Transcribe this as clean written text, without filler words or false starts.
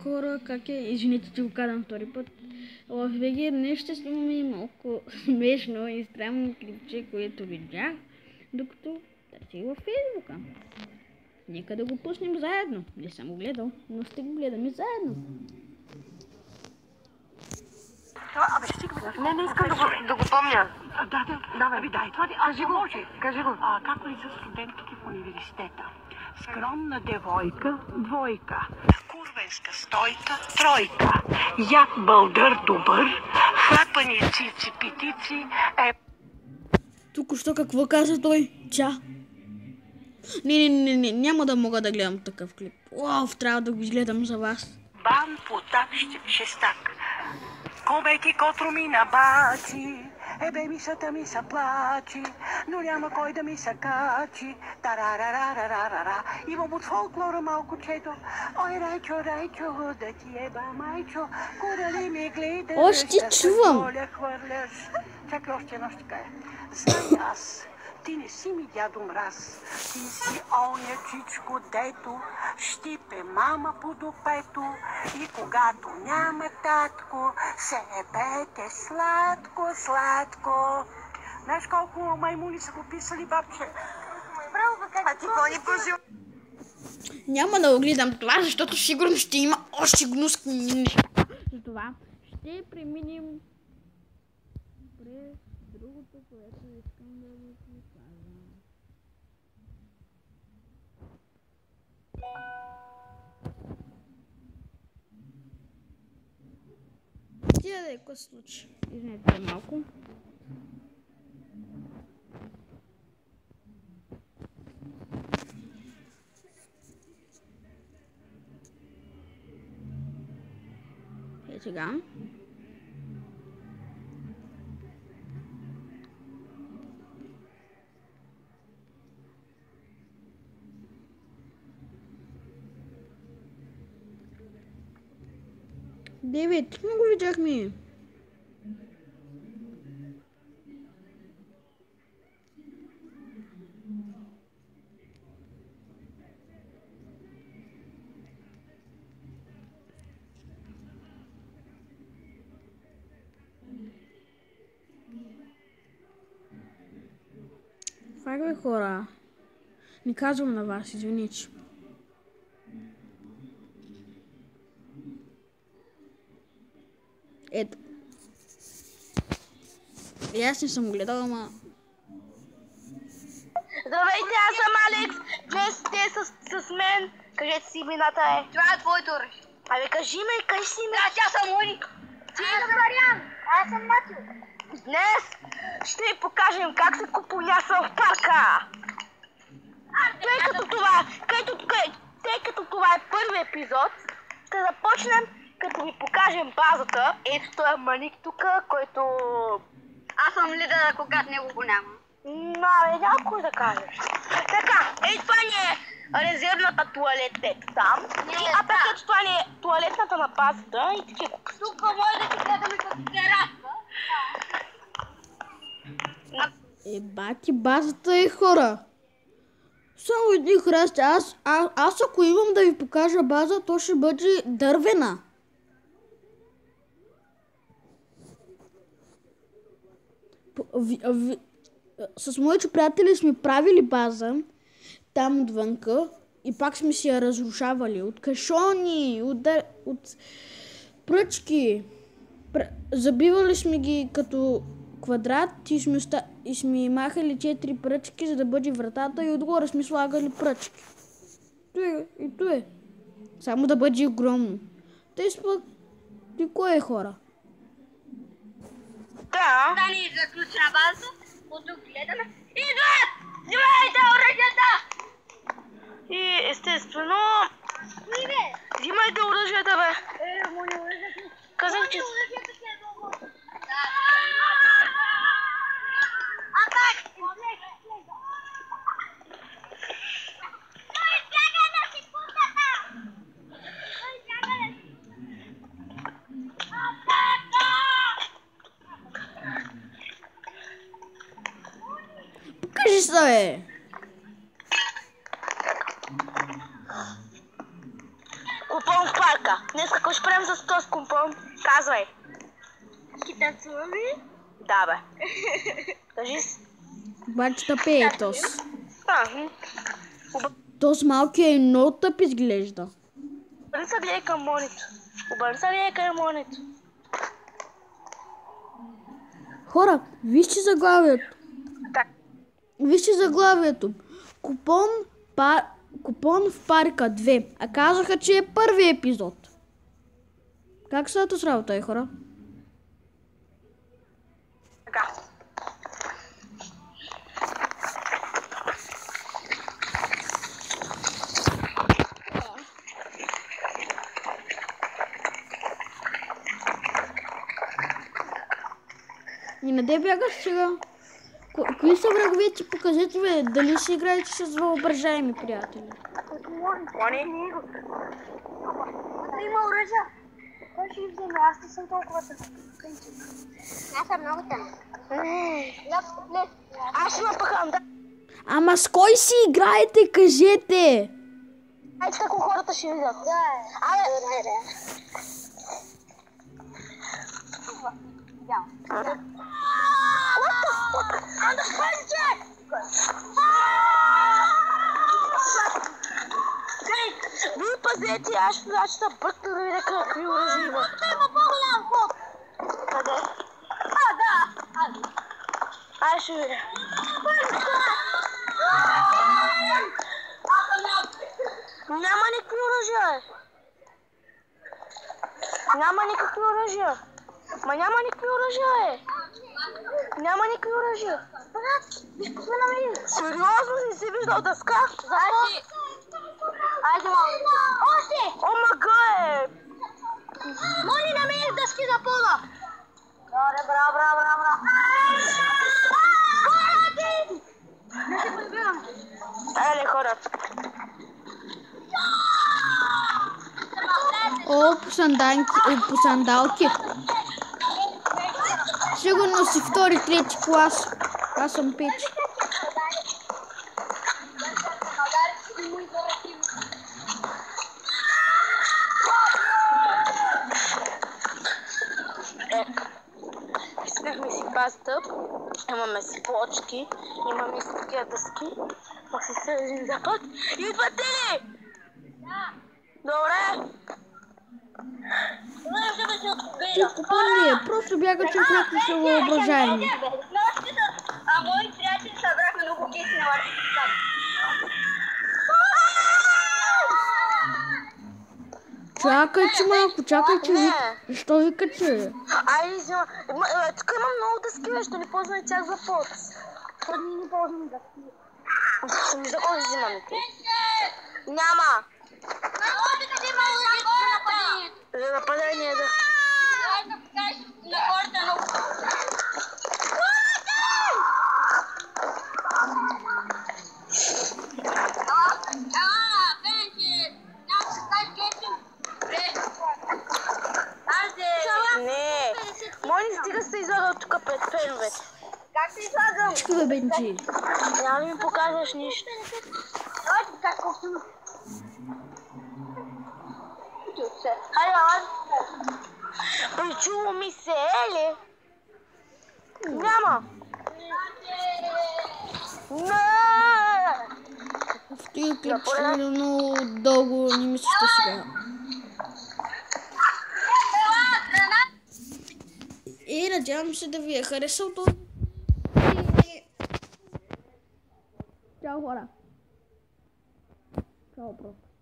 хора, как е, извините, че го казвам втори път. Лови БГ днес ще снимаме малко смешно и странно клипче, което видях, докато търсих във Фейсбука. Нека да го пуснем заедно. Не съм го гледал, но ще го гледаме заедно. Абе, стига. Не искам да го помня. Давай. Дай, това кажи го. Както и за студентките в университета. Скромна девойка, двойка. Курвенска стойка, тройка. Як бълдър добър, хлапани цици-питици е... Току-що какво каза той? Ча. Не, няма да мога да гледам такъв клип. Трябва да го изгледам за вас. Бан потак шестак. Кобеки котро ми набачи, бебисата ми са плачи, но няма кой да ми се качи. Тарарарарарара. Имам от фолклора малко чето. Ой, райчо, да ти еба майчо, куда ли ми гледаш? Още чувам. Чакай още едно ще кажа. Знай аз, ти не си ми дядо мраз, ти си оня чичко, дето щипе мама под опето и когато няма татко, се ебете сладко. Знаеш колко маймуни са го писали, бабче? Браво, а ти какво ни пожил? Няма да го гледам това, защото сигурно ще има още гнуски неща. Затова ще преминем през другото, което искам да ви покажа. Тя да е какво се случи. Извинете малко. Сега. Девет, много видяхме. Фак бе, хора. Не казвам на вас, извините. Ето. И аз не съм гледала, ама... Здравейте, аз съм Алекс. Днес сте с мен. Кажете си имената е. Това е твоето оръжие. Абе, кажи си име. Да, тя съм Мони. Ти съм Мариан. Аз съм Матио. Днес ще ви покажем как се купоняса в парка. Тъй като това е първи епизод, ще започнем като ви покажем базата. Ето той е Маник тук, който... Аз съм лидера, когато него го няма. Няма кой да кажеш. Така, това ни е резервната туалет, ето там. Пък ето това ни е туалетната на базата и такива. Тук може да ти гледаме като тераса. Бати, базата е, хора. Само едни храсти. Аз ако имам да ви покажа база, то ще бъде дървена. С моите приятели сме правили база там отвънка и пак сме си я разрушавали. От кашони, от пръчки. Забивали сме ги като квадрат и сме махали 4 пръчки, за да бъде вратата и отгоре сме слагали пръчки. И то е. Само да бъде огромно. Те спът... И кое е, хора? Да. Да ни заключи на базата, от тук гледаме. Идват! Взимайте оръжията! И естествено... Взимайте оръжията, бе. Мони оръжията. Казах, че... Оръжията си е много. Атак! Чакай да си пуската! Покажи се, бе! Купон в парка. Днес какво ще правим с този купон? Казвай. Китацуми? Да, бе. Кажи си. Бачета пеетос. Ага. Тос малкият е много тъп изглежда. Обърни се гледай към монито. Обърни се гледай към монито. Хора, вижте заглавието. Так. Вижте заглавието. Купон в парка 2. А казаха, че е първи епизод. Как са с работа, хора? Така. И наде бягаш сега? Кои са враговете? Покажете ме, дали ще играете с въображаеми приятели. Они? Има оръжия. Кой ще ги вземе? Аз не съм толкова тъпа. Аз съм много тъпа. Аз ще напъхам, да. Ама с кой си играете, кажете? Айде тако хората ще видят. Вие пазете, аз ще бъкна да видя какви оръжия има. Има по-голям ход. Къде? Да. Ай, ще видя. Няма никакви оръжия. Няма никакви оръжия. Ма няма никакви оръжия, Няма никакви оръжия. Виж, сме намерили. Сериозно не си виждал дъска? Айде, малко. Още! О, мага Моли, намерих дъски за пола. Добре, браво. Не се подбирам. Айде, хора. О, по сандалки. Сигурно си втори, трети клас. Аз съм пети. Снахме си пастъп, имаме си плочки, имаме си такива дъски. Пак си се един запад. Идвате ли? Да. Добре. Ти купон ли е? Просто бяга човеки са въображаеми. А мои приятели събраха много кеси на върху. Чакай, че защо викате? Айде, взема. Тук има много дъски, ще ни ползваме тях за под. Ние не ползваме дъски. За кой взимаме ти? Няма. Може да има лъжи за нападението. За нападение, да. Трябва да покажеш на хората много. Не. Мони, стига се излагал тук пред феновете. Как се излагам? Чакай бе, Бенджи. Няма да ми покажеш нищо. Ой, как колко. Хайде, причуло ми се, ли? Няма. Не! В този клип ще бъде много дълго, не ми се ще сега. И надявам се да ви е харесал този. Чао, хора. Чао, просто.